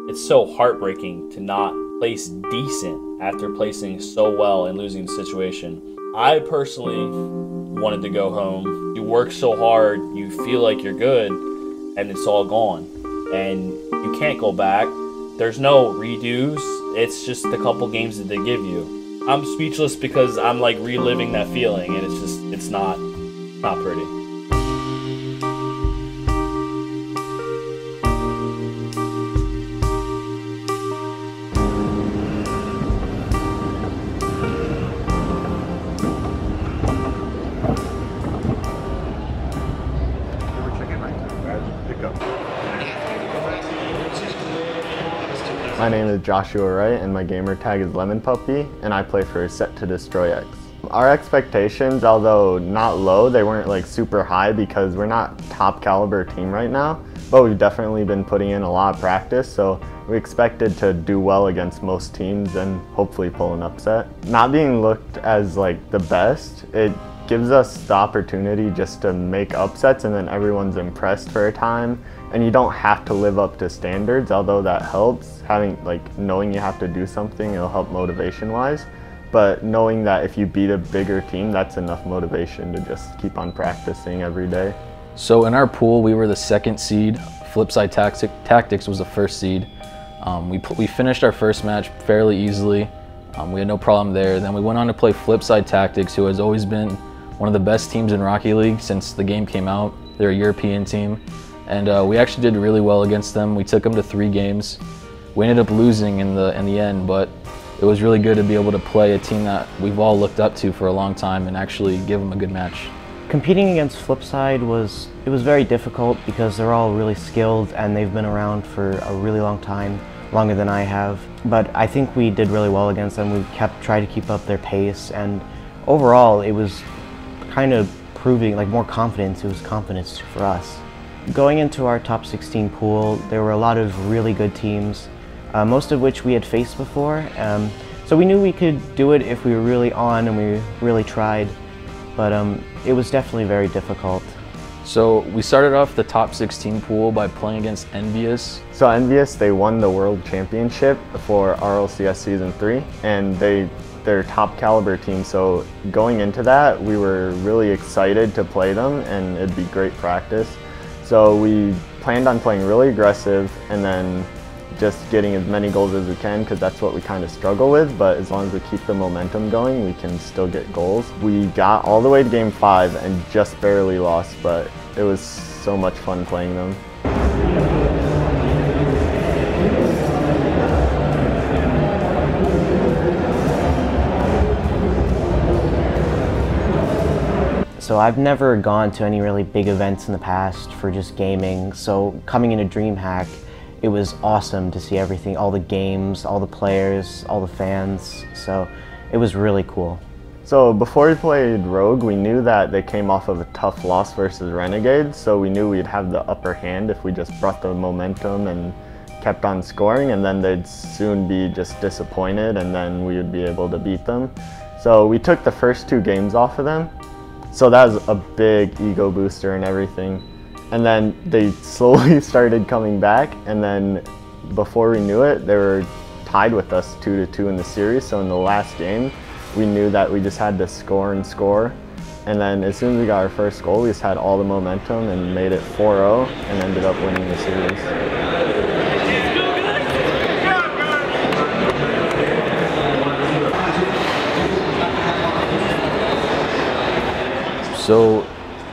It's so heartbreaking to not place decent after placing so well and losing the situation. I personally wanted to go home. You work so hard, you feel like you're good, and it's all gone. And you can't go back. There's no redos. It's just the couple games that they give you. I'm speechless because I'm like reliving that feeling, and it's not pretty. My name is Joshua Wright and my gamer tag is Lemon Puppy, and I play for SetToDestroyX. Our expectations, although not low, they weren't like super high because we're not top caliber team right now, but we've definitely been putting in a lot of practice, so we expected to do well against most teams and hopefully pull an upset. Not being looked as like the best, it gives us the opportunity just to make upsets and then everyone's impressed for a time, and you don't have to live up to standards, although that helps. Having knowing you have to do something, it'll help motivation wise, but knowing that if you beat a bigger team, that's enough motivation to just keep on practicing every day. So in our pool, we were the 2nd seed. Flipside Tactics was the 1st seed. We finished our first match fairly easily. We had no problem there. Then we went on to play Flipside Tactics, who has always been one of the best teams in Rocky League since the game came out. They're a European team, and we actually did really well against them. We took them to 3 games. We ended up losing in the end, but it was really good to be able to play a team that we've all looked up to for a long time and actually give them a good match. Competing against Flipside was very difficult because they're all really skilled and they've been around for a really long time, longer than I have. But I think we did really well against them. We tried to keep up their pace, and overall it was kind of proving more confidence. It was confidence for us. Going into our top 16 pool, there were a lot of really good teams, most of which we had faced before. So we knew we could do it if we were really on and we really tried, but it was definitely very difficult. So we started off the top 16 pool by playing against Envious. So Envious, they won the World Championship for RLCS Season 3, and they're top caliber team, so going into that, we were really excited to play them and it'd be great practice. So we planned on playing really aggressive and then just getting as many goals as we can, because that's what we kind of struggle with, but as long as we keep the momentum going, we can still get goals. We got all the way to Game 5 and just barely lost, but it was so much fun playing them. So I've never gone to any really big events in the past for just gaming, so coming into DreamHack, it was awesome to see everything, all the games, all the players, all the fans, so it was really cool. So before we played Rogue, we knew that they came off of a tough loss versus Renegades, so we knew we'd have the upper hand if we just brought the momentum and kept on scoring, and then they'd soon be just disappointed and then we would be able to beat them. So we took the first 2 games off of them, so that was a big ego booster and everything. And then they slowly started coming back, and then before we knew it, they were tied with us 2-2 in the series. So in the last game, we knew that we just had to score and score. And then as soon as we got our first goal, we just had all the momentum and made it 4-0 and ended up winning the series. So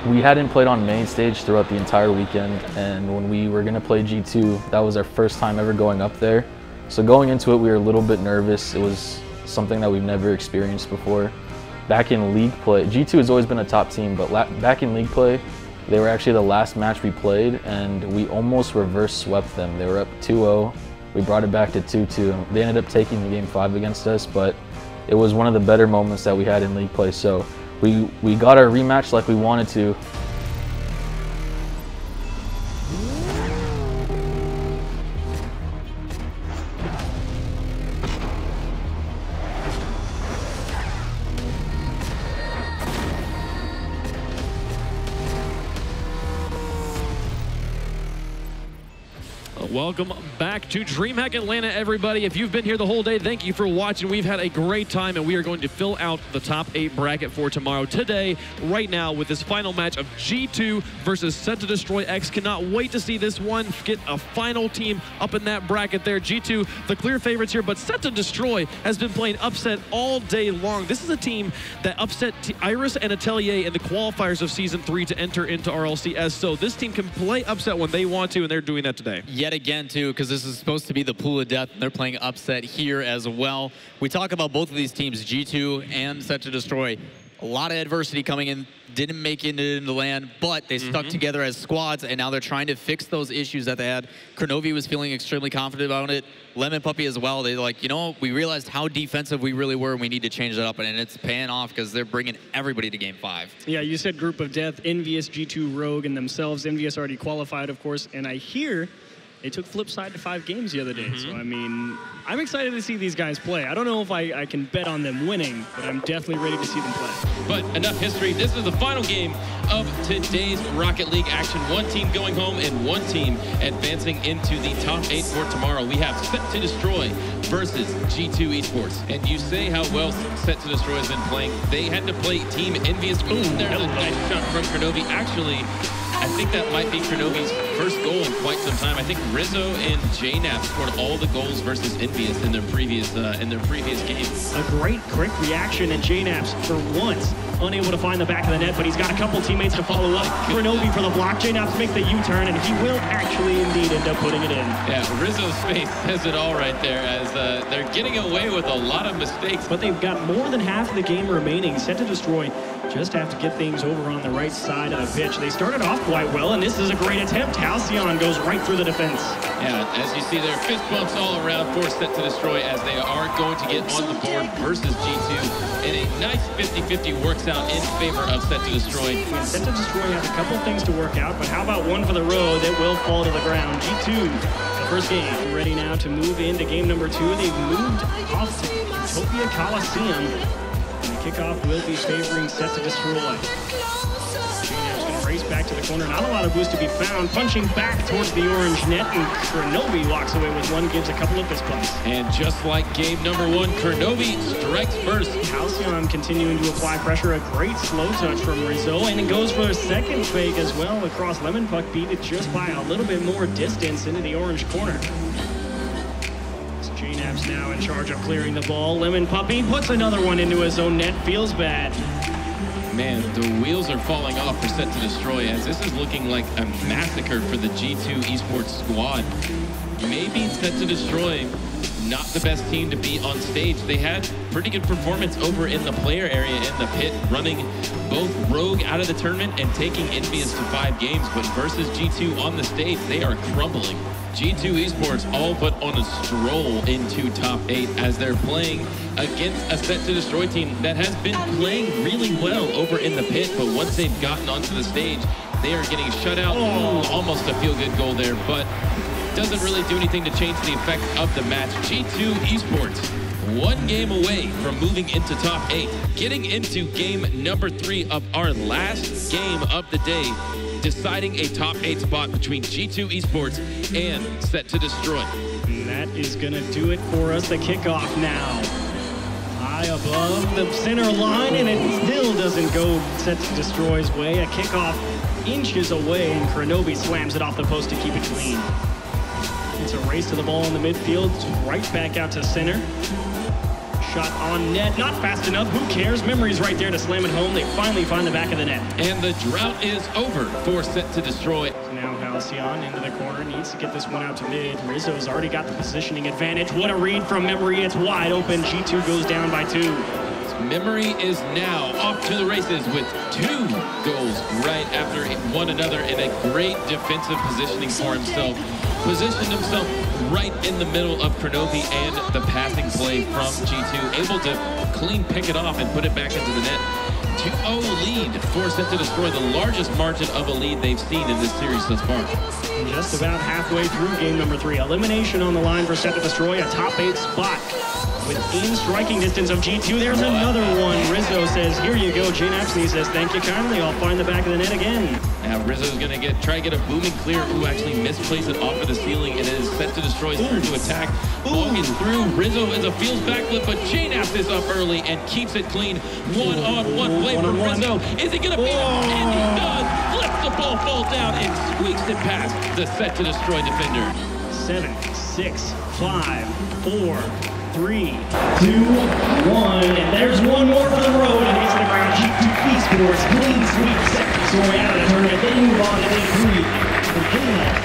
we hadn't played on main stage throughout the entire weekend, and when we were going to play G2, that was our first time ever going up there. So going into it, we were a little bit nervous. It was something that we've never experienced before. Back in league play, G2 has always been a top team, but back in league play, they were actually the last match we played, and we almost reverse swept them. They were up 2-0. We brought it back to 2-2. They ended up taking the Game 5 against us, but it was one of the better moments that we had in league play. So we got our rematch like we wanted to. Welcome back to DreamHack Atlanta, everybody. If you've been here the whole day, thank you for watching. We've had a great time, and we are going to fill out the top 8 bracket for tomorrow. Today, right now, with this final match of G2 versus SetToDestroyX. Cannot wait to see this one get a final team up in that bracket there. G2, the clear favorites here, but SetToDestroy has been playing upset all day long. This is a team that upset Iris and Atelier in the qualifiers of Season 3 to enter into RLCS. So this team can play upset when they want to, and they're doing that today. Yet again, too, because this is supposed to be the pool of death, and they're playing upset here as well. We talk about both of these teams, G2 and SetToDestroy. A lot of adversity coming in, didn't make it into the land, but they stuck together as squads, and now they're trying to fix those issues that they had. Kronovi was feeling extremely confident about it. Lemon Puppy as well. They're like, you know, we realized how defensive we really were, and we need to change that up, and it's paying off because they're bringing everybody to Game 5. Yeah, you said group of death, Envious, G2, Rogue, and themselves. Envious already qualified, of course, and I hear they took Flipside to 5 games the other day. So, I mean, I'm excited to see these guys play. I don't know if I can bet on them winning, but I'm definitely ready to see them play. But enough history. This is the final game of today's Rocket League action. One team going home and one team advancing into the top 8 for tomorrow. We have SetToDestroy versus G2 eSports. And you say how well SetToDestroy has been playing. They had to play Team Envious. Ooh, there's a nice shot from Kronovi. Actually, I think that might be Kronovi's first goal in quite some time. I think Rizzo and JNAP scored all the goals versus Envious in their previous games. A great quick reaction, and JNAP's for once unable to find the back of the net, but he's got a couple teammates to follow up. Kronovi for the block. JNAP's makes the U-turn, and he will actually indeed end up putting it in. Yeah, Rizzo's face says it all right there, as they're getting away with a lot of mistakes. But they've got more than half of the game remaining. SetToDestroy just have to get things over on the right side of the pitch. They started off quite well, and this is a great attempt. Halcyon goes right through the defense. Yeah, as you see there, fist bumps all around for SetToDestroy as they are going to get on the board versus G2. And a nice 50-50 works out in favor of SetToDestroy. SetToDestroy have a couple things to work out, but how about one for the road that will fall to the ground? G2, the first game, ready now to move into game number 2. They've moved off to Utopia Coliseum. Kickoff will be favoring SetToDestroy. JNAP's going to race back to the corner. Not a lot of boost to be found. Punching back towards the orange net, and Kronovi walks away with one, gives a couple of fist bumps. And just like game number 1, Kronovi strikes first. Halcyon continuing to apply pressure. A great slow touch from Rizzo, and it goes for a second fake as well across Lemon Puck, beat it just by a little bit more distance into the orange corner. JNAP's now in charge of clearing the ball. Lemon Puppy puts another one into his own net. Feels bad. Man, the wheels are falling off for SetToDestroy, as this is looking like a massacre for the G2 eSports squad. Maybe SetToDestroy not the best team to be on stage. They had pretty good performance over in the player area in the pit, running both Rogue out of the tournament and taking Envious to 5 games, but versus G2 on the stage, they are crumbling. G2 eSports all but on a stroll into top 8 as they're playing against a SetToDestroy team that has been playing really well over in the pit, but once they've gotten onto the stage, they are getting shut out. Oh, almost a feel-good goal there, but doesn't really do anything to change the effect of the match. G2 eSports, 1 game away from moving into top 8, getting into game number 3 of our last game of the day, deciding a top 8 spot between G2 eSports and SetToDestroy. And that is going to do it for us. The kickoff now. High above the center line, and it still doesn't go SetToDestroy's way. A kickoff inches away, and Kronovi slams it off the post to keep it clean. It's a race to the ball in the midfield, right back out to center. Shot on net, not fast enough, who cares? Memory's right there to slam it home. They finally find the back of the net. And the drought is over for SetToDestroy. Now Halcyon into the corner, needs to get this one out to mid. Rizzo's already got the positioning advantage. What a read from Memory, it's wide open. G2 goes down by 2. Memory is now off to the races with 2 goals right after one another in a great defensive positioning for himself. Positioned himself right in the middle of Kronovi and the passing play from G2, able to clean pick it off and put it back into the net. 2-0 lead for SetToDestroy, the largest margin of a lead they've seen in this series thus far. Just about halfway through game number 3. Elimination on the line for SetToDestroy, a top 8 spot. within striking distance of G2. There's another one. Rizzo says, here you go. Jane Apsley says, thank you kindly. I'll find the back of the net again. Now Rizzo's going to try to get a booming clear. Ooh, actually misplaced it off of the ceiling, and it is SetToDestroy's turn to attack. Walking through, Rizzo as a feels backflip, but Jane Apps this up early and keeps it clean. One-on-one play from Rizzo. Is he going to beat him? And he does. Lets the ball fall down and squeaks it past the SetToDestroy defender. 7, 6, 5, 4, 3, 2, 1, and there's one more for the road, and he's going to grab G2 eSports, clean sweep, SetToDestroy out of the tournament. They move on to day 3. The J-Max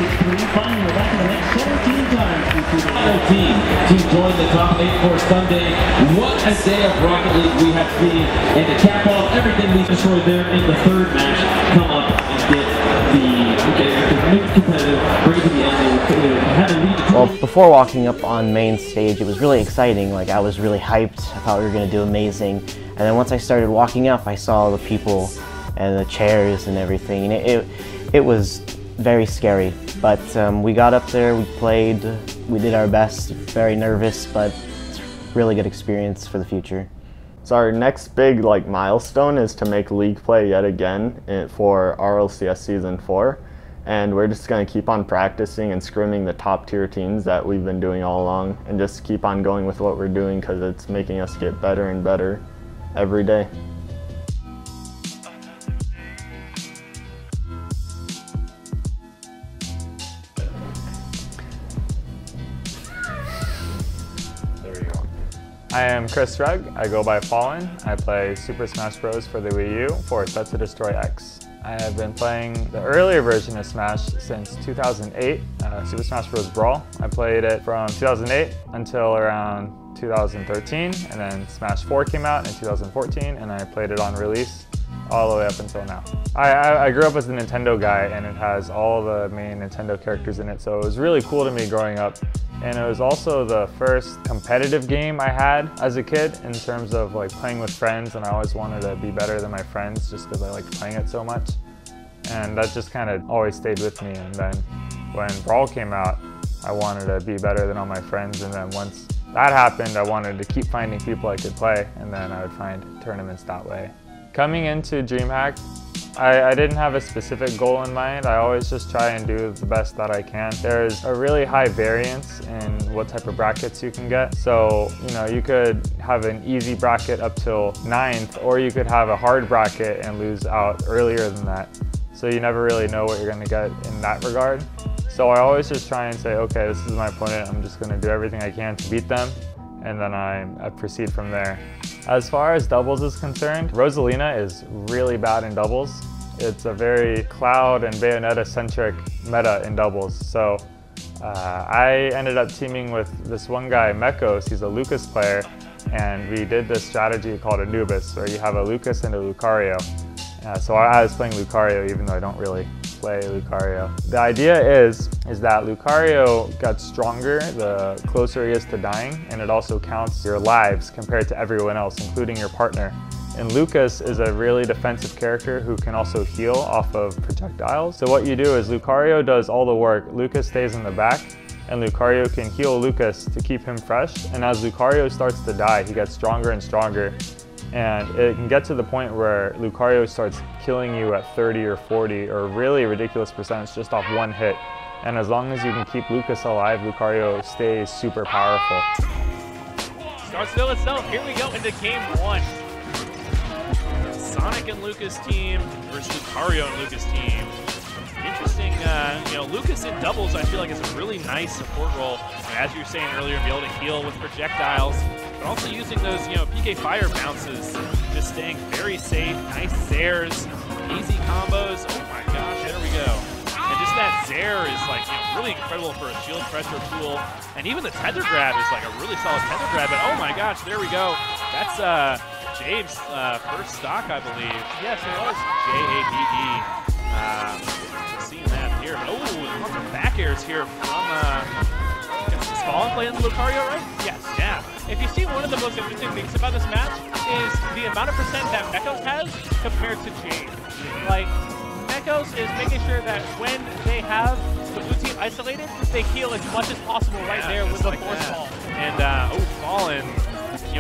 finding the back of the net 17 times. Final team to join the top 8 for Sunday. What a day of Rocket League we have seen, and to cap off everything we destroyed there in the third match, come up and get the competitive, bring it to the end. Well, before walking up on main stage, it was really exciting. Like, I was really hyped. I thought we were going to do amazing. And then once I started walking up, I saw the people and the chairs and everything. And it was very scary. But we got up there, we played, we did our best. Very nervous, but it's a really good experience for the future. So our next big milestone is to make league play yet again for RLCS Season 4. And we're just going to keep on practicing and scrimming the top tier teams that we've been doing all along, and just keep on going with what we're doing because it's making us get better and better every day. I am Chris Rugg. I go by Fallen. I play Super Smash Bros. For the Wii U for SetToDestroyX. I have been playing the earlier version of Smash since 2008, Super Smash Bros. Brawl. I played it from 2008 until around 2013, and then Smash 4 came out in 2014, and I played it on release all the way up until now. I grew up as a Nintendo guy, and it has all the main Nintendo characters in it, so it was really cool to me growing up. And it was also the first competitive game I had as a kid in terms of playing with friends, and I always wanted to be better than my friends just because I liked playing it so much. And that just kind of always stayed with me. And then when Brawl came out, I wanted to be better than all my friends, and then once that happened, I wanted to keep finding people I could play, and then I would find tournaments that way. Coming into DreamHack, I didn't have a specific goal in mind. I always just try and do the best that I can. There's a really high variance in what type of brackets you can get. So, you could have an easy bracket up till 9th, or you could have a hard bracket and lose out earlier than that. So you never really know what you're going to get in that regard. So I always just try and say, okay, this is my opponent. I'm just going to do everything I can to beat them, and then I proceed from there. As far as doubles is concerned, Rosalina is really bad in doubles. It's a very Cloud and Bayonetta-centric meta in doubles. So I ended up teaming with this one guy, Mekos. He's a Lucas player, and we did this strategy called Anubis, where you have a Lucas and a Lucario. So I was playing Lucario, even though I don't really play Lucario. The idea is that Lucario gets stronger the closer he is to dying, and it also counts your lives compared to everyone else, including your partner. And Lucas is a really defensive character who can also heal off of projectiles. So what you do is Lucario does all the work, Lucas stays in the back, and Lucario can heal Lucas to keep him fresh. And as Lucario starts to die, he gets stronger and stronger. And it can get to the point where Lucario starts killing you at 30 or 40 or really ridiculous percentage just off one hit. And as long as you can keep Lucas alive, Lucario stays super powerful. Starts still itself. Here we go into game 1. Sonic and Lucas team versus Lucario and Lucas team. Interesting, Lucas in doubles I feel like is a really nice support role. As you were saying earlier, be able to heal with projectiles, but also using those, PK fire bounces, just staying very safe, nice Zairs, easy combos. Oh my gosh, there we go. And just that Zair is really incredible for a shield pressure tool. And even the tether grab is a really solid tether grab, but oh my gosh, there we go. That's Jabe's first stock, I believe. Yes, it was J-A-B-E. Seeing that here. Oh, lots of back airs here from Fallen playing Lucario, right? Yes. Yeah. If you see, one of the most interesting things about this match is the amount of percent that Mekos has compared to Jade. Mekos is making sure that when they have the blue team isolated, they heal as much as possible right there with the force ball. And Fallen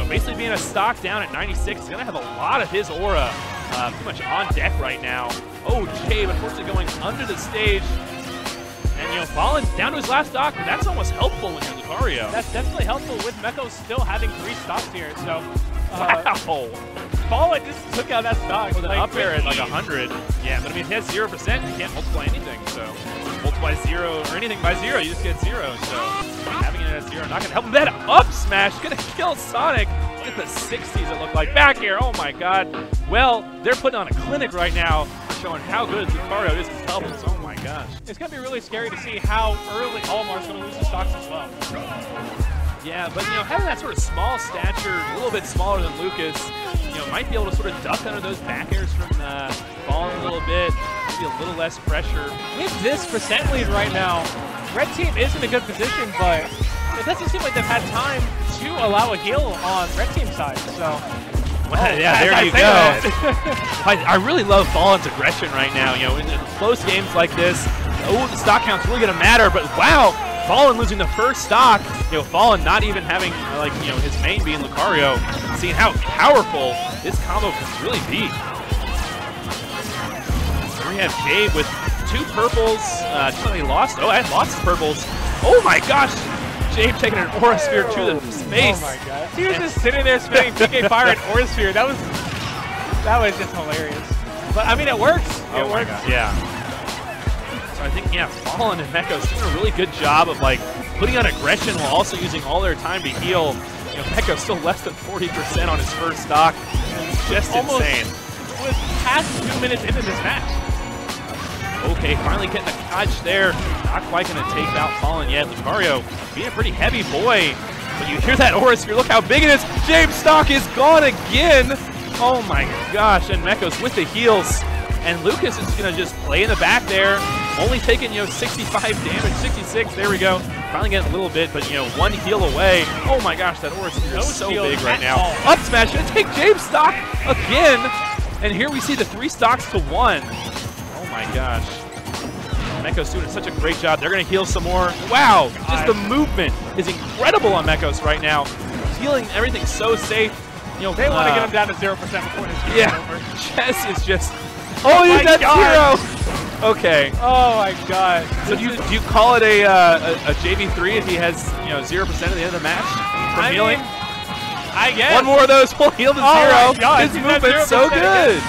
basically being a stock down at 96, he's going to have a lot of his aura pretty much on deck right now. Oh, Jabe, unfortunately going under the stage. And, falling down to his last stock, but that's almost helpful when you're Lucario. That's definitely helpful with Meko still having 3 stocks here. So, wow. Fallen just took out that stock. With an up air at like 100. Yeah, but I mean, if he has 0%, you can't multiply anything. So, multiply 0 or anything by 0, you just get 0. So, having it at 0 not going to help him. That up smash going to kill Sonic. Look at the 60s it looked like. Back here, oh my god. Well, they're putting on a clinic right now, showing how good Lucario is with doubles. Oh my gosh. It's going to be really scary to see how early Almar's going to lose his stocks as well. Yeah, but having that sort of small stature, a little bit smaller than Lucas, might be able to sort of duck under those back airs from falling a little bit, maybe a little less pressure. With this percent lead right now, red team is in a good position, but it doesn't seem like they've had time to allow a heal on red team's side. So, well, yeah, there you go. I really love Fallen's aggression right now. In close games like this, the stock count's really going to matter, but wow, Fallen losing the first stock, Fallen not even having his main being Lucario, seeing how powerful this combo can really be. Here we have Jabe with 2 purples, he lost. Oh, I had lost his purples. Oh my gosh, Jabe taking an Aura Sphere to the space. Oh my god. He was just sitting there spinning PK Fire and Aura Sphere. That was just hilarious. But I mean, it works. It works. Yeah. So I think, Fallen and Meko's doing a really good job of putting on aggression while also using all their time to heal. Meko's still less than 40% on his first stock. It's just insane. Was past 2 minutes into this match. Okay, finally getting a catch there. Not quite going to take out Fallen yet. Lucario being a pretty heavy boy. But you hear that Aura Sphere, look how big it is. Jabe's stock is gone again. Oh my gosh, and Meko's with the heals. And Lucas is going to just play in the back there. Only taking, 65 damage, 66, there we go. Finally getting a little bit, but, 1 heal away. Oh my gosh, that Aura Sphere is so big right now. Up smash, going to take Jabe's stock again. And here we see the 3 stocks to 1. Oh my gosh. Meko's doing such a great job. They're going to heal some more. Wow, just the movement is incredible on Mekos right now. Healing everything so safe. They want to get him down to 0% before this game is over. Chess is just... Oh, he's at 0! Okay. Oh my god. So do you call it a JV3 if he has 0% at the end of the match from healing? I guess. One more of those will heal to 0. My god, his movement's so good.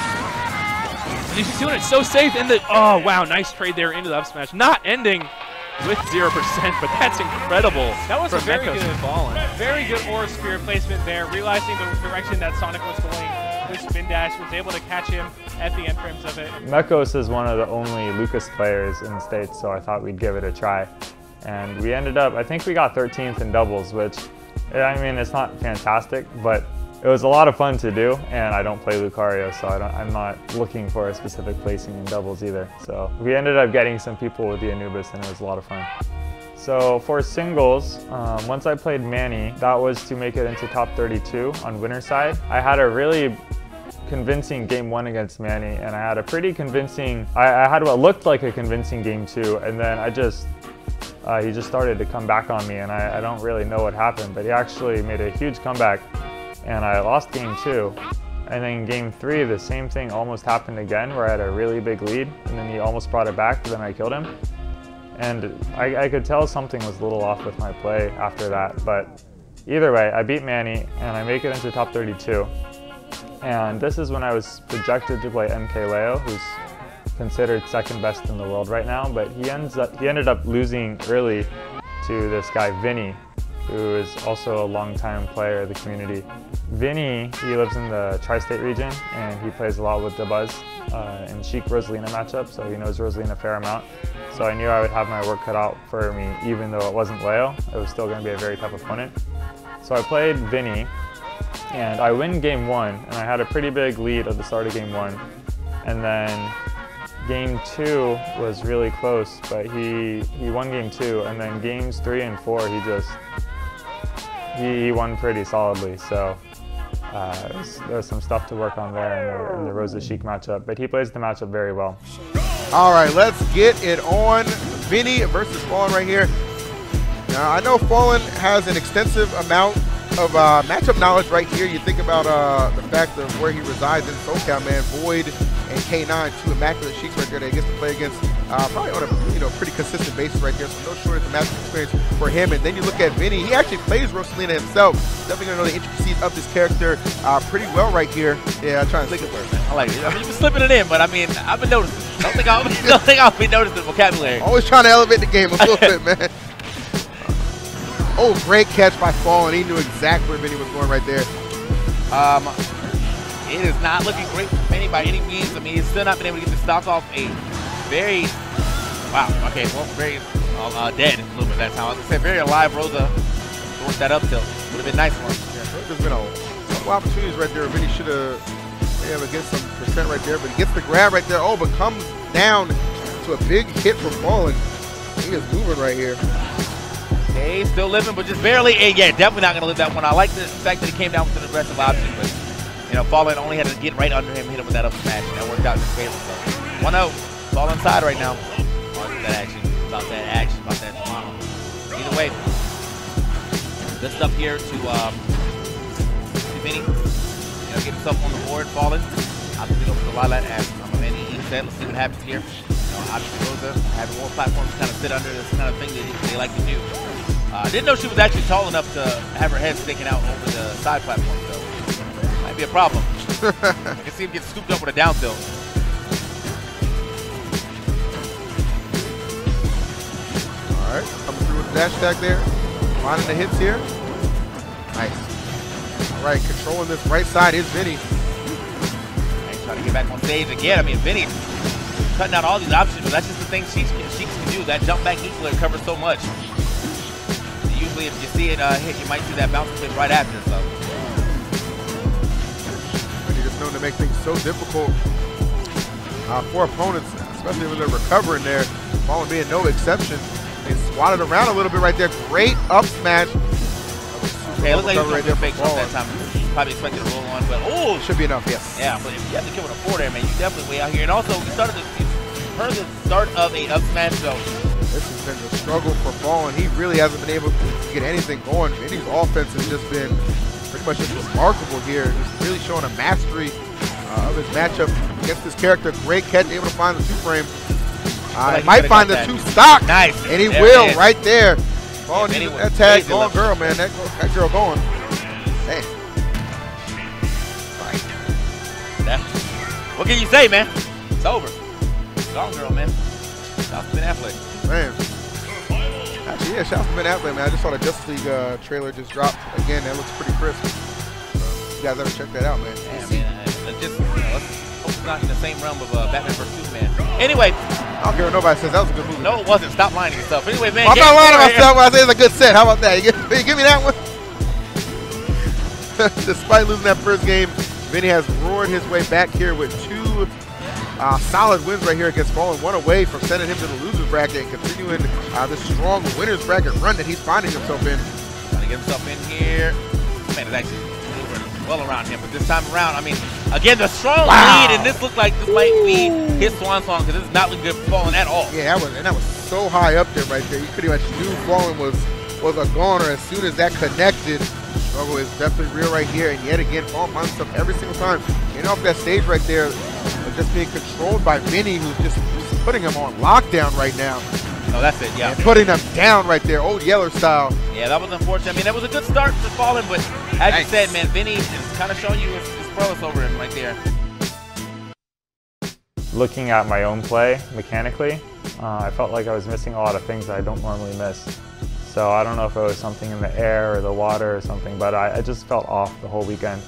He's just doing it so safe in the. Oh wow, nice trade there into the up smash. Not ending with 0%, but that's incredible. That was a very good Aura Sphere placement there. Realizing the direction that Sonic was going. With spin dash, was able to catch him at the end frames of it. Mekos is one of the only Lucas players in the States, so I thought we'd give it a try. And we ended up, I think we got 13th in doubles, which, I mean, it's not fantastic, but it was a lot of fun to do, and I don't play Lucario, so I'm not looking for a specific placing in doubles either. So we ended up getting some people with the Anubis, and it was a lot of fun. So for singles, once I played Manny, that was to make it into top 32 on winner's side. I had a really convincing game 1 against Manny, and I had a pretty convincing, I had what looked like a convincing game 2, and then he just started to come back on me, and I don't really know what happened, but he actually made a huge comeback, and I lost game 2. And then game 3, the same thing almost happened again, where I had a really big lead, and then he almost brought it back, but then I killed him. And I could tell something was a little off with my play after that, but either way, I beat Manny, and I make it into top 32. And this is when I was projected to play MK Leo, who's considered second best in the world right now, but he ended up losing early to this guy Vinny, who is also a longtime player of the community. Vinny, he lives in the tri-state region, and he plays a lot with DeBuzz in Sheik Rosalina matchup, so he knows Rosalina a fair amount. So I knew I would have my work cut out for me, even though it wasn't Leo. It was still going to be a very tough opponent. So I played Vinny, and I win game 1, and I had a pretty big lead at the start of game 1. And then game 2 was really close, but he won game 2, and then games 3 and 4 he won pretty solidly. So there's some stuff to work on there in the Rosa Sheik matchup, but he plays the matchup very well. All right, let's get it on. Vinny versus Fallen right here. Now I know Fallen has an extensive amount of matchup knowledge right here. You think about the fact of where he resides in SoCal, man. Void and K9, two immaculate Sheiks right there that he gets to play against probably on a pretty consistent basis right there. So no shortage of matchup experience for him. And then you look at Vinny. He actually plays Rosalina himself. Definitely gonna know the intricacies of this character pretty well right here. Yeah, I'm trying to slick it first, man. I like it. I mean, you've been slipping it in, but I mean, I've been noticing. Don't think I'll be noticing vocabulary. Always trying to elevate the game a little bit, man. Oh, great catch by Fallen. He knew exactly where Vinny was going right there. It is not looking great for Vinny by any means. I mean, he's still not been able to get the stock off a very, wow, okay, well, very dead movement that time. I was going to say, very alive Rosa to work that up tilt. Would have been nice for him. Yeah, there's been a couple opportunities right there. Vinny should have been able to get some percent right there, but he gets the grab right there. Oh, but comes down to a big hit from Fallen. He is moving right here. Okay, still living, but just barely. And yeah, definitely not going to live that one. I like the fact that he came down with an aggressive option, but, you know, Fallen only had to get right under him, hit him with that up smash, and that worked out in his favor. So 1-0, Fallen inside right now. That action, about that tomorrow. Either way, good stuff here to Vinny. You know, get himself on the board, Fallen. Obviously, go for the Lilat as Manny said. Let's see what happens here. Obviously, Rosa having more platforms kind of sit under this kind of thing that they like to do. Didn't know she was actually tall enough to have her head sticking out over the side platform, so might be a problem. I can see him get scooped up with a down tilt. All right, coming through with the dash attack there. Finding the hits here. Nice. All right, controlling this right side is Vinny. And trying to get back on stage again. I mean, Vinny cutting out all these options, but that's just the thing Sheiks can do. That jump back equaler covers so much. Usually if you see it hit, you might see that bounce hit right after. So. Vinny just known to make things so difficult for opponents, especially when they're recovering there. Fallen being no exception. They swatted around a little bit right there. Great up smash. Okay, it looks like he was going to fake shot that time. Probably expected to roll on, but oh! Should be enough, yes. Yeah, but if you have to kill with a 4 there, man, you definitely way out here. And also, we heard the start of a up smash, so. This has been the struggle for Fallen. He really hasn't been able to get anything going. Vinny's offense has just been pretty much just remarkable here. Just really showing a mastery of his matchup against this character. Great catch, able to find the 2-frame. He might find the 2-stock. Nice. And he will right there. Fallen using that tag. Going girl, man. That girl going. Dang. What can you say, man? It's over. Gone girl, man. Shout out to Ben Affleck. Man. Actually, yeah, shout out to Ben Affleck, man. I just saw the Justice League trailer just dropped. Again, that looks pretty crisp. So, you guys ever check that out, man? Yeah, man. Just, you know, let's hope it's not in the same realm of Batman vs. Superman. Anyway. I don't care what nobody says. That was a good movie. No, it wasn't. Stop lying to yourself. Anyway, man. I'm not lying to myself when I say it's a good set. How about that? You give me that one? Despite losing that first game, Vinny has roared his way back here with 2 solid wins right here against Fallen. 1 away from sending him to the loser's bracket and continuing the strong winner's bracket run that he's finding himself in. Trying to get himself in here. Man, it's actually well around him, but this time around, I mean, again, the strong lead, and this looks like this might be his swan song because this is not looking good for Fallen at all. Yeah, that was so high up there right there. You pretty much knew Fallen was a goner as soon as that connected. Struggle is definitely real right here, and yet again, Fallen finds himself every single time. Getting off that stage right there, just being controlled by Vinny, who's just putting him on lockdown right now. Oh, that's it, yeah. And putting him down right there, Old Yeller style. Yeah, that was unfortunate. I mean, that was a good start for Fallen, but as you said, man, Vinny is kind of showing you his prowess over him right there. Looking at my own play mechanically, I felt like I was missing a lot of things that I don't normally miss. So I don't know if it was something in the air or the water or something, but I just felt off the whole weekend.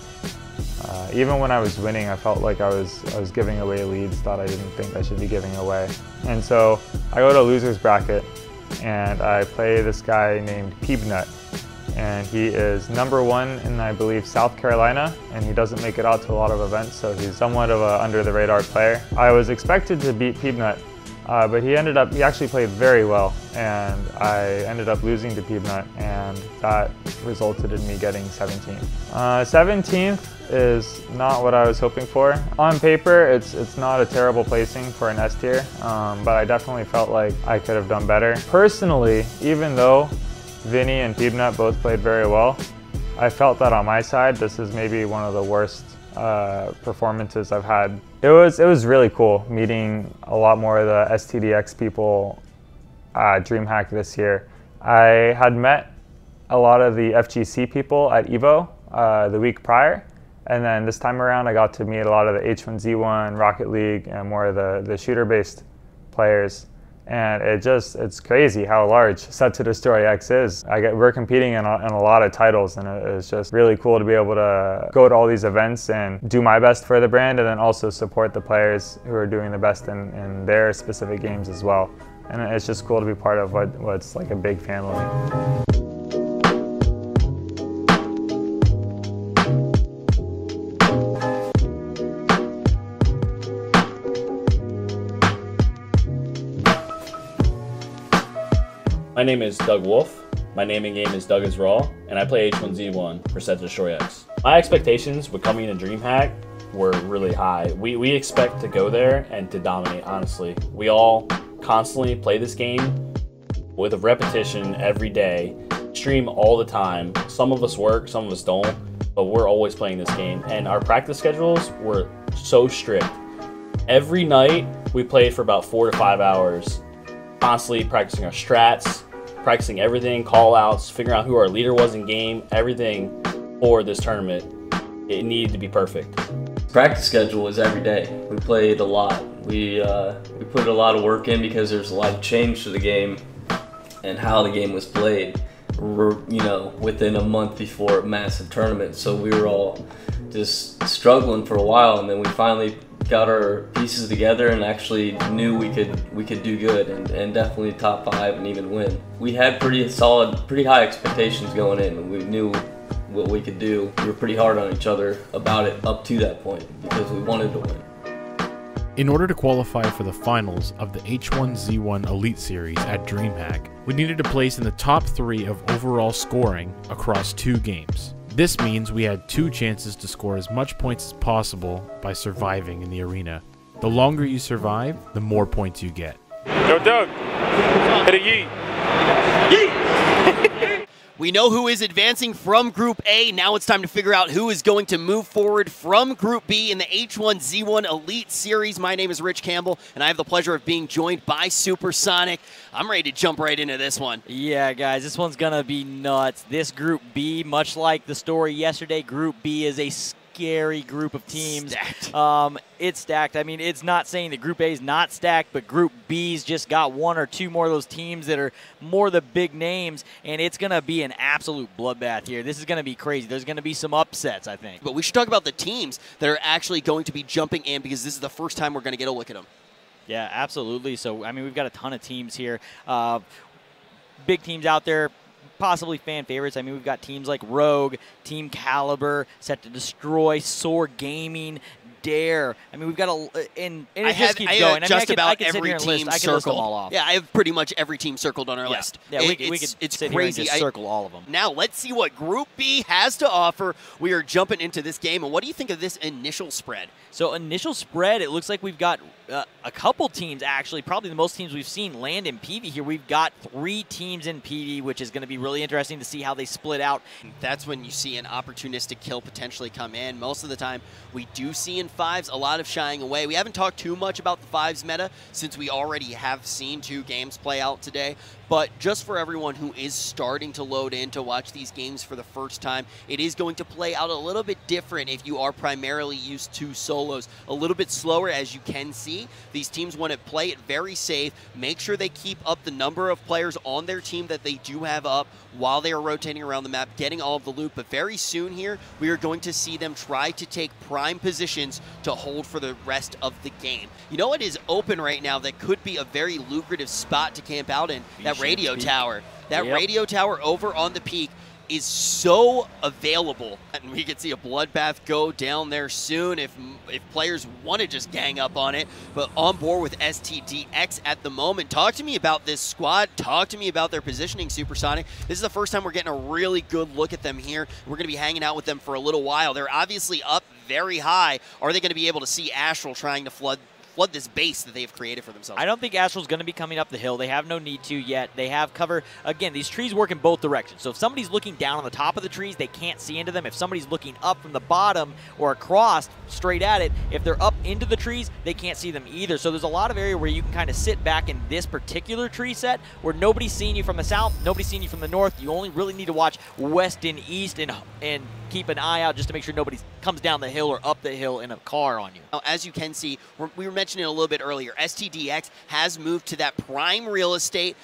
Even when I was winning, I felt like I was giving away leads that I didn't think I should be giving away. And so I go to loser's bracket and I play this guy named Peebnut. And he is #1 in, I believe, South Carolina, and he doesn't make it out to a lot of events, so he's somewhat of an under-the-radar player. I was expected to beat Peebnut, but he actually played very well, and I ended up losing to Peebnut, and that resulted in me getting 17th. 17th is not what I was hoping for. On paper, it's not a terrible placing for an S tier, but I definitely felt like I could have done better. Personally, even though Vinny and Peebnut both played very well, I felt that on my side, this is maybe one of the worst performances I've had. It was really cool meeting a lot more of the StDx people at DreamHack this year. I had met a lot of the FGC people at EVO the week prior, and then this time around I got to meet a lot of the H1Z1, Rocket League, and more of the shooter-based players. And it's crazy how large SetToDestroyX is. We're competing in a lot of titles, and it's just really cool to be able to go to all these events and do my best for the brand, and then also support the players who are doing the best in their specific games as well. And it's just cool to be part of what's like a big family. My name is Doug Wolf. My naming game is Doug is Raw, and I play H1Z1 for SetToDestroyX. My expectations with coming into DreamHack were really high. We expect to go there and to dominate, honestly. We all constantly play this game with a repetition every day, stream all the time. Some of us work, some of us don't, but we're always playing this game. And our practice schedules were so strict. Every night we played for about 4 to 5 hours, constantly practicing our strats, practicing everything, call outs, figuring out who our leader was in game, everything for this tournament. It needed to be perfect. Practice schedule was every day. We played a lot. We put a lot of work in because there's a lot of change to the game and how the game was played. We're, within a month before a massive tournament, so we were all just struggling for a while, and then we finally got our pieces together and actually knew we could do good and definitely top 5 and even win. We had pretty high expectations going in, and we knew what we could do. We were pretty hard on each other about it up to that point because we wanted to win. In order to qualify for the finals of the H1Z1 Elite Series at DreamHack, we needed to place in the top 3 of overall scoring across 2 games. This means we had 2 chances to score as much points as possible by surviving in the arena. The longer you survive, the more points you get. Yo, Doug, hit a yeet. We know who is advancing from Group A. Now it's time to figure out who is going to move forward from Group B in the H1Z1 Elite Series. My name is Rich Campbell, and I have the pleasure of being joined by Supersonic. I'm ready to jump right into this one. Yeah, guys, this one's going to be nuts. This Group B, much like the story yesterday, Group B is a scary group of teams. Stacked. It's stacked. I mean, it's not saying that Group A is not stacked, but Group B's just got 1 or 2 more of those teams that are more the big names, and it's going to be an absolute bloodbath here. This is going to be crazy. There's going to be some upsets, I think. But we should talk about the teams that are actually going to be jumping in, because this is the first time we're going to get a look at them. Yeah, absolutely. So, I mean, we've got a ton of teams here. Big teams out there. Possibly fan favorites. I mean, we've got teams like Rogue, Team Caliber, SetToDestroy, Soar Gaming, Dare. I mean, we've got and it just keeps going. I mean, just about I can every team I can list them all off. Yeah, I have pretty much every team circled on our list. Yeah, we could it's sit crazy. here and just circle all of them. Now, let's see what Group B has to offer. We are jumping into this game, and what do you think of this initial spread? So, initial spread, it looks like we've got a couple teams, actually, probably the most teams we've seen land in PV here. We've got 3 teams in PD, which is going to be really interesting to see how they split out. That's when you see an opportunistic kill potentially come in. Most of the time, we do see in 5s a lot of shying away. We haven't talked too much about the 5s meta since we already have seen 2 games play out today. But just for everyone who is starting to load in to watch these games for the first time, it is going to play out a little bit different if you are primarily used to solos. A little bit slower, as you can see. These teams want to play it very safe, make sure they keep up the number of players on their team that they do have up while they are rotating around the map, getting all of the loot. But very soon here, we are going to see them try to take prime positions to hold for the rest of the game. You know what is open right now that could be a very lucrative spot to camp out in? That radio tower. That radio tower over on the peak is so available, and we could see a bloodbath go down there soon if players want to just gang up on it. But on board with StDx at the moment. Talk to me about this squad. Talk to me about their positioning, Supersonic. This is the first time we're getting a really good look at them here. We're going to be hanging out with them for a little while. They're obviously up very high. Are they going to be able to see Astral trying to flood flood this base that they've created for themselves. I don't think Astral's going to be coming up the hill. They have no need to yet. They have cover. Again, these trees work in both directions. So if somebody's looking down on the top of the trees, they can't see into them. If somebody's looking up from the bottom or across straight at it, if they're up into the trees, they can't see them either. So there's a lot of area where you can kind of sit back in this particular tree set where nobody's seeing you from the south, nobody's seeing you from the north. You only really need to watch west and east and keep an eye out just to make sure nobody comes down the hill or up the hill in a car on you. Now, as you can see, we were mentioning it a little bit earlier, StDx has moved to that prime real estate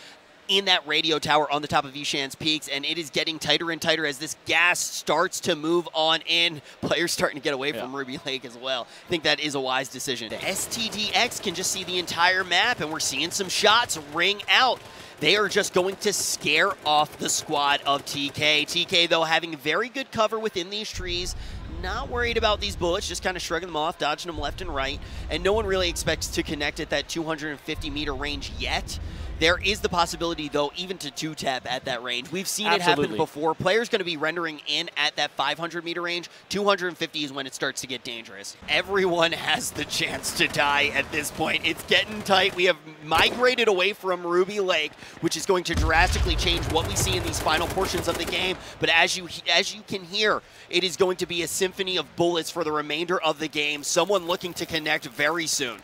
in that radio tower on the top of Ishan's Peaks, and it is getting tighter and tighter as this gas starts to move on in. Players starting to get away from Ruby Lake as well. I think that is a wise decision. The StDx can just see the entire map, and we're seeing some shots ring out. They are just going to scare off the squad of TK. TK, though, having very good cover within these trees. Not worried about these bullets, just kind of shrugging them off, dodging them left and right. And no one really expects to connect at that 250-meter range yet. There is the possibility, though, even to two-tap at that range. We've seen it happen before. Players going to be rendering in at that 500-meter range. 250 is when it starts to get dangerous. Everyone has the chance to die at this point. It's getting tight. We have migrated away from Ruby Lake, which is going to drastically change what we see in these final portions of the game. But as you can hear, it is going to be a symphony of bullets for the remainder of the game. Someone looking to connect very soon.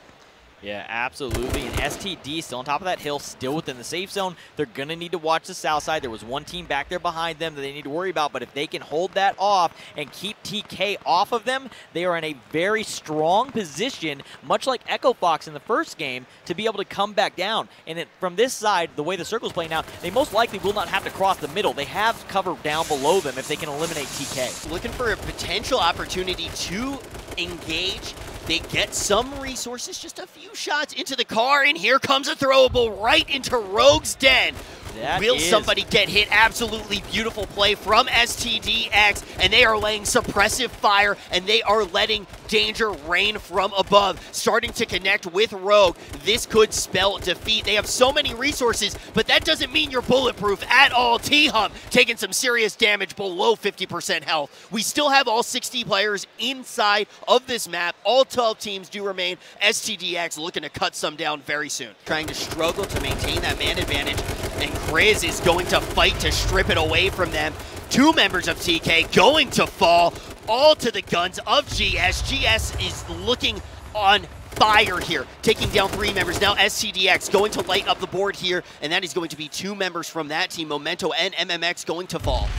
Yeah, absolutely. And STD still on top of that hill, still within the safe zone. They're going to need to watch the south side. There was one team back there behind them that they need to worry about, but if they can hold that off and keep TK off of them, they are in a very strong position, much like Echo Fox in the first game, to be able to come back down. And then from this side, the way the circle's playing out, they most likely will not have to cross the middle. They have cover down below them if they can eliminate TK. Looking for a potential opportunity to engage. They get some resources, just a few shots into the car, and here comes a throwable right into Rogue's den. Will somebody get hit? Absolutely beautiful play from StDx, and they are laying suppressive fire, and they are letting danger rain from above, starting to connect with Rogue. This could spell defeat. They have so many resources, but that doesn't mean you're bulletproof at all. T-Hump taking some serious damage, below 50% health. We still have all 60 players inside of this map. All 12 teams do remain. StDx looking to cut some down very soon. Trying to struggle to maintain that man advantage, and Grizz is going to fight to strip it away from them. Two members of TK going to fall, all to the guns of GS. GS is looking on fire here, taking down three members. Now StDx going to light up the board here, and that is going to be two members from that team, Memento and MMX, going to fall.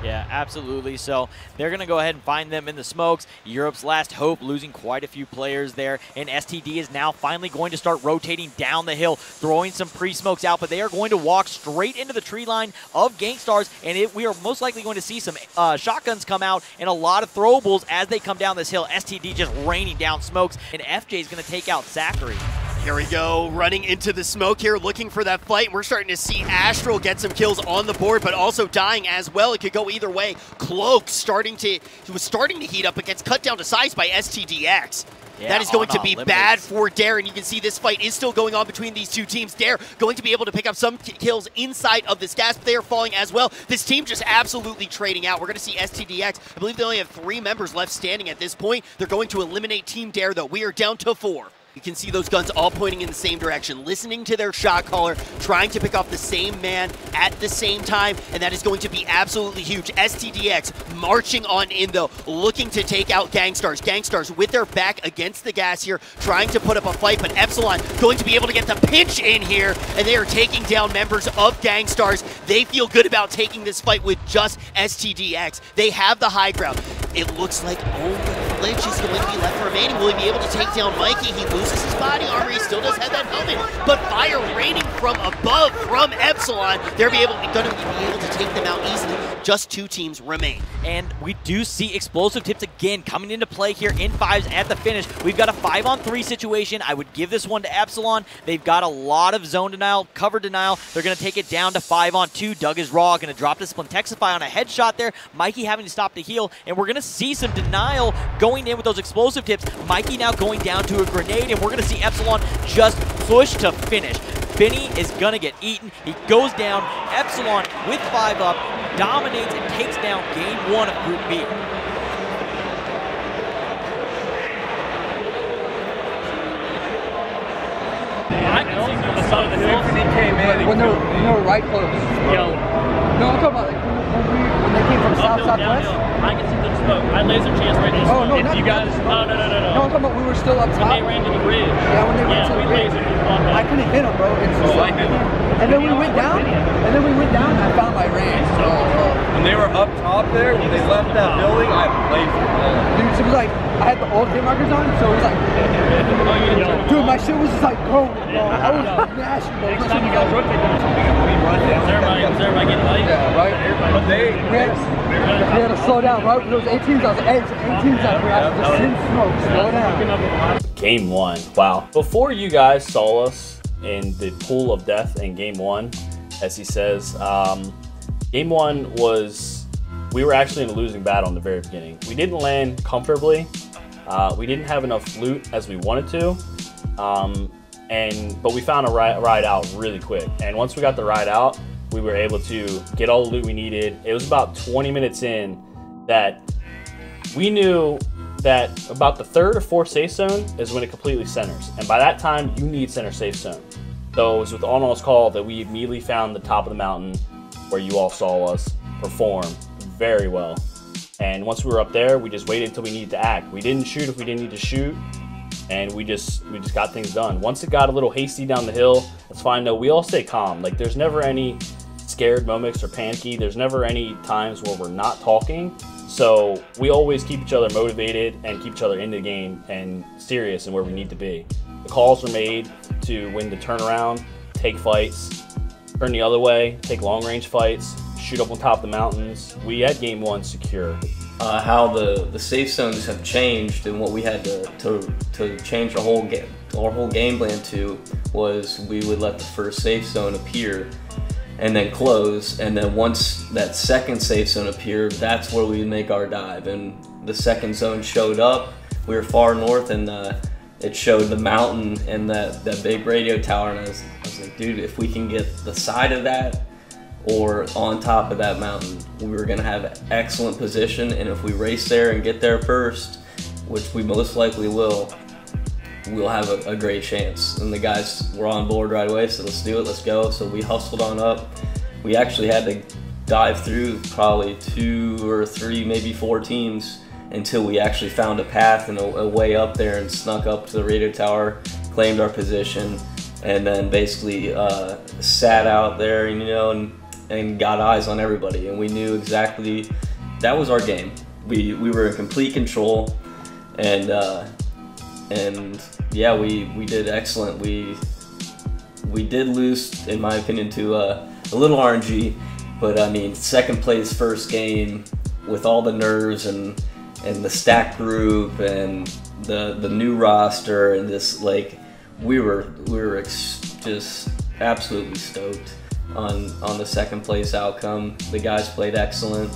Yeah, absolutely. So they're going to go ahead and find them in the smokes. Europe's last hope, losing quite a few players there. And STD is now finally going to start rotating down the hill, throwing some pre-smokes out. But they are going to walk straight into the tree line of Gangstars. And we are most likely going to see some shotguns come out and a lot of throwables as they come down this hill. STD just raining down smokes. And FJ is going to take out Zachary. Here we go, running into the smoke here, looking for that fight. We're starting to see Astral get some kills on the board, but also dying as well. It could go either way. Cloak was starting to heat up, but gets cut down to size by StDx. Yeah, that is going to be bad for Dare, and you can see this fight is still going on between these two teams. Dare going to be able to pick up some kills inside of this gas, but they are falling as well. This team just absolutely trading out. We're going to see StDx. I believe they only have 3 members left standing at this point. They're going to eliminate Team Dare, though. We are down to 4. You can see those guns all pointing in the same direction, listening to their shot caller, trying to pick off the same man at the same time, and that is going to be absolutely huge. StDx marching on in, though, looking to take out Gangstars. Gangstars with their back against the gas here, trying to put up a fight, but Epsilon going to be able to get the pinch in here, and they are taking down members of Gangstars. They feel good about taking this fight with just StDx. They have the high ground. It looks like only Flinch is going to be left remaining. Will he be able to take down Mikey? He loses his body armor. He still does have that helmet, but fire raining from above from Epsilon. They're going to be able to take them out easily. Just 2 teams remain. And we do see explosive tips again coming into play here in 5s at the finish. We've got a 5-on-3 situation. I would give this one to Epsilon. They've got a lot of zone denial, cover denial. They're going to take it down to 5-on-2. Doug is raw, going to drop this Splintexify on a headshot there. Mikey having to stop to heal, and we're going to see some denial going in with those explosive tips. Mikey now going down to a grenade, and we're going to see Epsilon just push to finish. Benny is going to get eaten. He goes down. Epsilon with 5 up, dominates and takes down game 1 of Group B. came in when they were right close. Yo. No, I'm talking about like when they came from southwest. I can see the smoke. I laser chance right there. Oh no, not you guys. No. No, I'm talking about we were still up top. When they ran to the bridge. Yeah, when they ran to the bridge. I couldn't hit them, bro. It's just like, and then we went down. And I found my range. When they were up top there, when they left that building, I played for ball. Dude, so it was like, I had the old hit markers on, so it was like, dude, my shit was just like going, bro. I was nasty, bro. Next time you guys rotate, is everybody getting light? Yeah, right? But we had to slow down, right? Those 18s, I was like, hey, it's 18s out here. I have to send smoke, slow down. Game 1, wow. Before you guys saw us in the pool of death in Game 1, as he says, Game 1 was, we were actually in a losing battle in the very beginning. We didn't land comfortably. We didn't have enough loot as we wanted to. But we found a ride out really quick. And once we got the ride out, we were able to get all the loot we needed. It was about 20 minutes in that we knew that about the third or fourth safe zone is when it completely centers. And by that time, you need center safe zone. So it was with All-Know's call that we immediately found the top of the mountain where you all saw us perform very well. And once we were up there, we just waited until we needed to act. We didn't shoot if we didn't need to shoot, and we just got things done. Once it got a little hasty down the hill, that's fine though. We all stay calm. Like, there's never any scared moments or panicky. There's never any times where we're not talking. So we always keep each other motivated and keep each other in the game and serious and where we need to be. The calls were made to win the turnaround, take fights, turn the other way, take long range fights, shoot up on top of the mountains. We had Game 1 secure. How the safe zones have changed and what we had to change our whole game plan to was we would let the first safe zone appear and then close, and then once that second safe zone appeared, that's where we would make our dive. And the second zone showed up. We were far north, and it showed the mountain and that big radio tower, and I was like, dude, if we can get the side of that or on top of that mountain, we were gonna have excellent position, and if we race there and get there first, which we most likely will, we'll have a great chance. And the guys were on board right away, so let's do it, let's go. So we hustled on up. We actually had to dive through probably 2 or 3, maybe 4 teams until we actually found a path and a way up there and snuck up to the radio tower, claimed our position, and then basically sat out there, you know, and got eyes on everybody. And we knew exactly that was our game. We were in complete control, and yeah, we did excellent. We did lose, in my opinion, to a little RNG, but I mean, second place first game with all the nerves and the stack group and the new roster and this, like, we were just absolutely stoked on the second place outcome. The guys played excellent.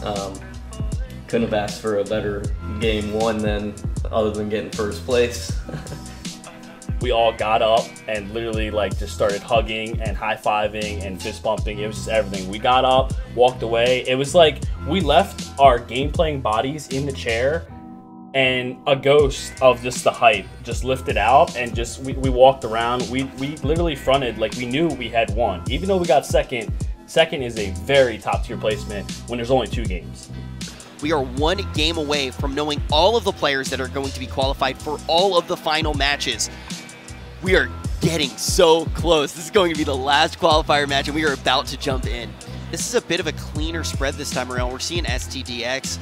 Couldn't have asked for a better game 1 other than getting first place. We all got up and literally like just started hugging and high-fiving and fist bumping. It was just everything. We got up, walked away. It was like we left our game playing bodies in the chair and a ghost of just the hype just lifted out, and just we walked around. We literally fronted like we knew we had won. Even though we got second is a very top tier placement when there's only 2 games. We are 1 game away from knowing all of the players that are going to be qualified for all of the final matches. We are getting so close. This is going to be the last qualifier match, and we are about to jump in. This is a bit of a cleaner spread this time around. We're seeing StDx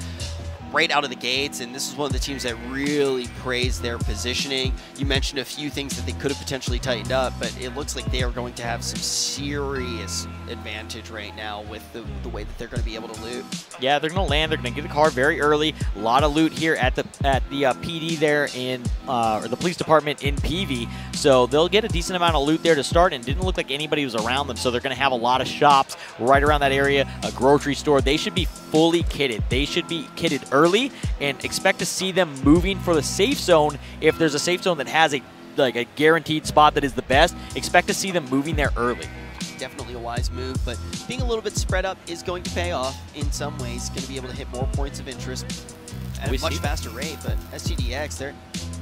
right out of the gates, and this is one of the teams that really praised their positioning. You mentioned a few things that they could have potentially tightened up, but it looks like they are going to have some serious advantage right now with the way that they're going to be able to loot. Yeah, they're going to land. They're going to get a car very early. A lot of loot here at the PD there in or the police department in PV. So they'll get a decent amount of loot there to start, and it didn't look like anybody was around them. So they're going to have a lot of shops right around that area, a grocery store. They should be fully kitted. They should be kitted early, and expect to see them moving for the safe zone. If there's a safe zone that has a guaranteed spot that is the best, expect to see them moving there early. Definitely a wise move, but being a little bit spread up is going to pay off in some ways. Going to be able to hit more points of interest at a much faster rate. But StDx,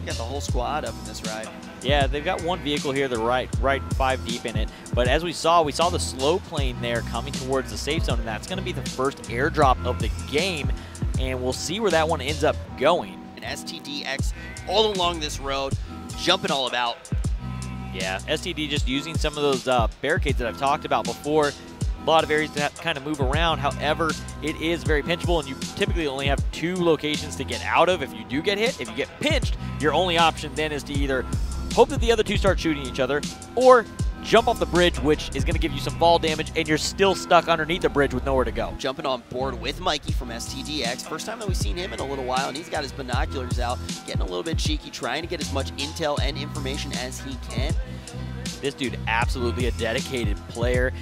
You got the whole squad up in this ride. Yeah, they've got one vehicle here. They're right 5 deep in it. But as we saw the slow plane there coming towards the safe zone, and that's going to be the first airdrop of the game. And we'll see where that one ends up going. And StDx all along this road, jumping all about. Yeah, STD just using some of those barricades that I've talked about before. A lot of areas to kind of move around. However, it is very pinchable, and you typically only have 2 locations to get out of if you do get hit. If you get pinched, your only option then is to either hope that the other 2 start shooting each other, or jump off the bridge, which is going to give you some fall damage, and you're still stuck underneath the bridge with nowhere to go. Jumping on board with Mikey from StDx. First time that we've seen him in a little while, and he's got his binoculars out, getting a little bit cheeky, trying to get as much intel and information as he can. This dude, absolutely a dedicated player.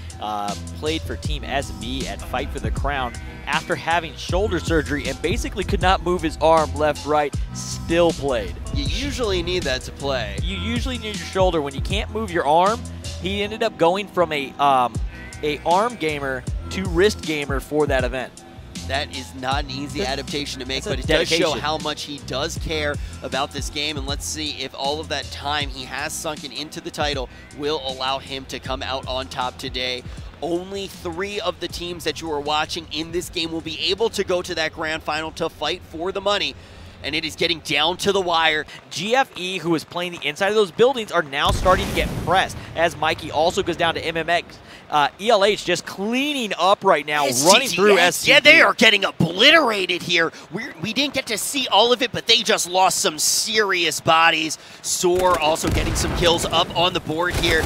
Played for Team SB at Fight for the Crown after having shoulder surgery and basically could not move his arm left, right, still played. You usually need that to play. You usually need your shoulder. When you can't move your arm, he ended up going from a arm gamer to wrist gamer for that event. That is not an easy adaptation to make, but it does show how much he does care about this game. And let's see if all of that time he has sunken into the title will allow him to come out on top today. Only 3 of the teams that you are watching in this game will be able to go to that grand final to fight for the money. And it is getting down to the wire. GFE, who is playing the inside of those buildings, are now starting to get pressed as Mikey also goes down to MMX. ELH just cleaning up right now, running through STD. Yeah, they are getting obliterated here. We didn't get to see all of it, but they just lost some serious bodies. Soar also getting some kills up on the board here.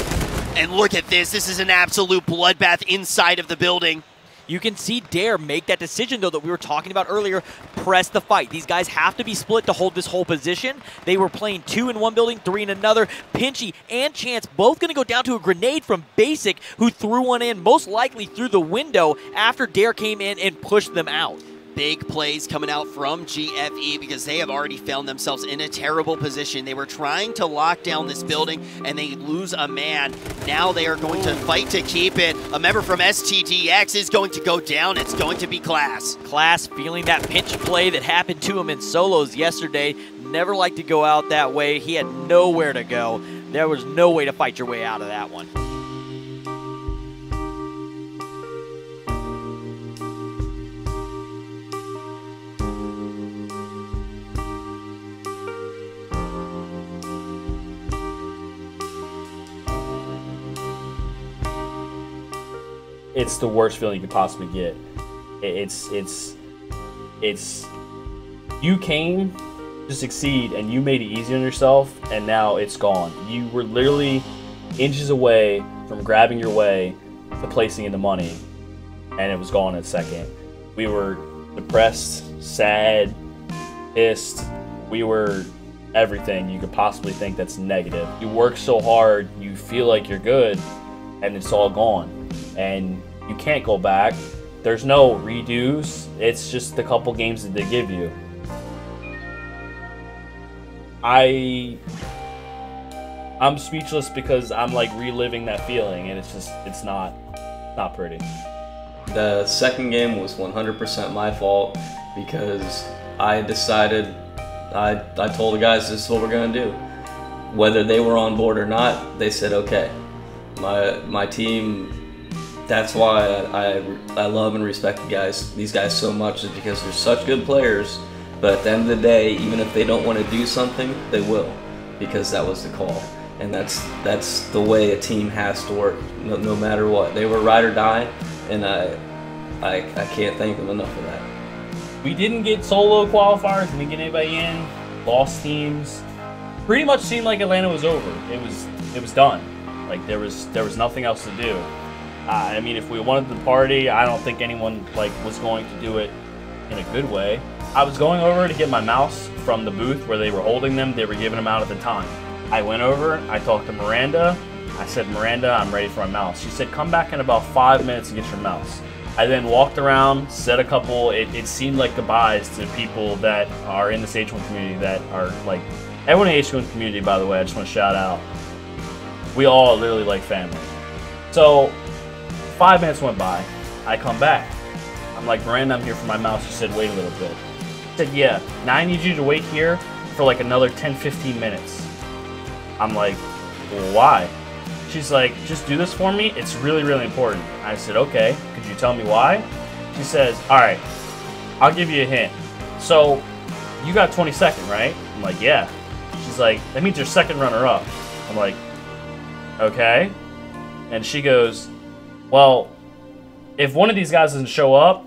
And look at this. This is an absolute bloodbath inside of the building. You can see Dare make that decision, though, that we were talking about earlier. Press the fight. These guys have to be split to hold this whole position. They were playing 2 in one building, 3 in another. Pinchy and Chance both going to go down to a grenade from Basic, who threw one in, most likely through the window, after Dare came in and pushed them out. Big plays coming out from GFE because they have already found themselves in a terrible position. They were trying to lock down this building and they lose a man. Now they are going to fight to keep it. A member from StDx is going to go down. It's going to be Class. Class feeling that pinch play that happened to him in solos yesterday. Never liked to go out that way. He had nowhere to go. There was no way to fight your way out of that one. It's the worst feeling you could possibly get. It's you came to succeed and you made it easy on yourself, and now it's gone. You were literally inches away from grabbing your way to placing in the money, and it was gone in a second. We were depressed, sad, pissed. We were everything you could possibly think that's negative. You work so hard, you feel like you're good, and it's all gone. And you can't go back. There's no redos. It's just the couple games that they give you. I'm speechless because I'm like reliving that feeling, and it's not pretty. The second game was 100% my fault because I decided, I told the guys this is what we're gonna do. Whether they were on board or not, they said okay. My team, that's why I love and respect these guys so much, is because they're such good players. But at the end of the day, even if they don't want to do something, they will, because that was the call. And that's the way a team has to work, no matter what. They were ride or die, and I can't thank them enough for that. We didn't get solo qualifiers, didn't get anybody in, lost teams. Pretty much seemed like Atlanta was over. It was done. Like there was nothing else to do. I mean, if we wanted to party, I don't think anyone was going to do it in a good way. I was going over to get my mouse from the booth where they were holding them. They were giving them out at the time. I went over, I talked to Miranda. I said, Miranda, I'm ready for my mouse. She said, come back in about 5 minutes and get your mouse. I then walked around, said a couple, it seemed like goodbyes to people that are in this H1 community that are like, everyone in the H1 community, by the way, I just want to shout out. We all literally like family. So 5 minutes went by, I come back. I'm like, Miranda, I'm here for my mouse. She said, wait a little bit. I said, yeah, now I need you to wait here for like another 10-15 minutes. I'm like, well, why? She's like, just do this for me. It's really, really important. I said, okay. Could you tell me why? She says, all right, I'll give you a hint. So you got 22nd, right? I'm like, yeah. She's like, that means you're second runner up. I'm like, okay. And she goes, well, if one of these guys doesn't show up,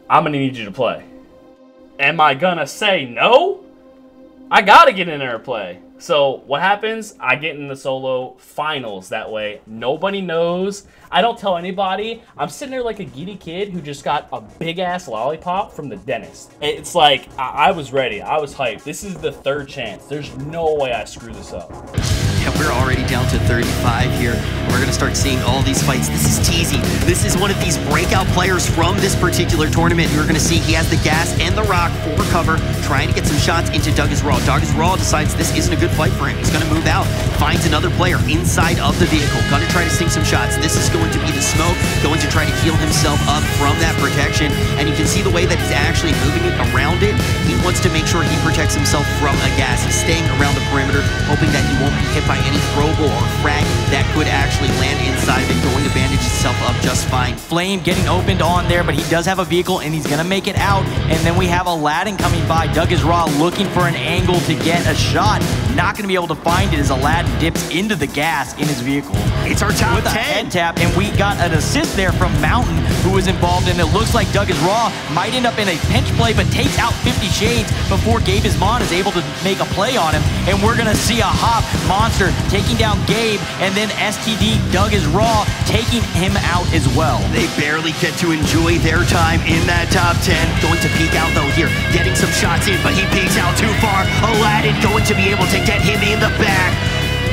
I'm going to need you to play. Am I going to say no? I got to get in there and play. So what happens? I get in the solo finals that way. Nobody knows. I don't tell anybody. I'm sitting there like a giddy kid who just got a big-ass lollipop from the dentist. It's like, I was ready. I was hyped. This is the third chance. There's no way I screw this up. Yeah, we're already down to 35 here. We're going to start seeing all these fights. This is Teasy. This is one of these breakout players from this particular tournament. You're going to see he has the gas and the rock for cover, trying to get some shots into Doug is Raw. Doug is Raw decides this isn't a good fight for him. He's going to move out, finds another player inside of the vehicle. Going to try to sink some shots. This is going to be the smoke, going to try to heal himself up from that protection. And you can see the way that he's actually moving it around it. He wants to make sure he protects himself from a gas. He's staying around the perimeter, hoping that he won't be hit by any throwable or frag that could actually land inside of it, going to bandage himself up just fine. Flame getting opened on there, but he does have a vehicle and he's gonna make it out. And then we have Aladdin coming by. Doug is Raw looking for an angle to get a shot. Not gonna be able to find it as Aladdin dips into the gas in his vehicle. It's our top with 10. A head tap, and we got an assist there from Mountain, who was involved, and it looks like Doug is Raw might end up in a pinch play, but takes out 50 Shades before Gabe Isman is able to make a play on him. And we're gonna see a hop monster taking down Gabe, and then STD Doug is Raw taking him out as well. They barely get to enjoy their time in that top 10. Going to peek out though here, getting some shots in, but he peeks out too far. Aladdin going to be able to get him in the back.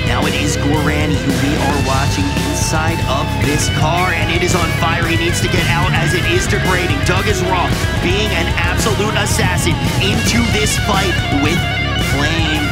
Now it is Gorani who we are watching inside of this car, and it is on fire. He needs to get out as it is degrading. Doug is Raw being an absolute assassin into this fight with Flame.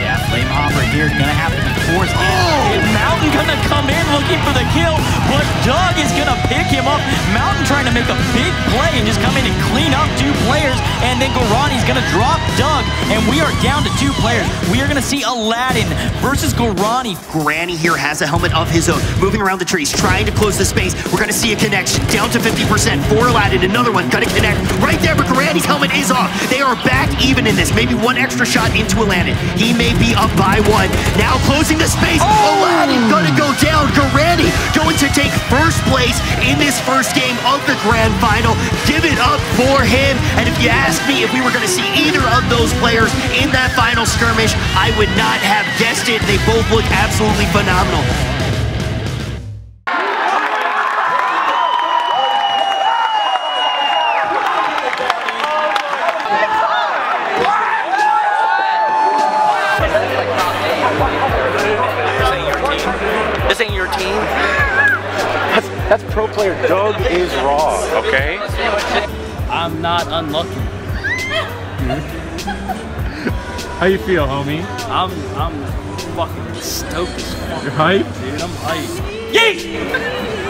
Yeah, Flame Hopper here is going to have to be forced in. And Mountain going to come in looking for the kill, but Doug is going to pick him up. Mountain trying to make a big play and just come in and clean up two players, and then Gorani's going to drop Doug, and we are down to two players. We are going to see Aladdin versus Gorani. Gorani here has a helmet of his own, moving around the trees, trying to close the space. We're going to see a connection, down to 50% for Aladdin. Another one, going to connect right there, but Gorani's helmet is off. They are back even in this. Maybe one extra shot into Aladdin. He may be up by one. Now closing the space. Aladdin going to go down. Gorani going to take first place in this first game of the grand final. Give it up for him. And if you ask me if we were going to see either of those players in that final skirmish, I would not have guessed it. They both look absolutely phenomenal. This ain't your team. That's pro player Doug is Raw, okay? I'm not unlucky. How you feel, homie? I'm fucking stoked as fuck. You're hyped? Dude, I'm hyped. Yeet!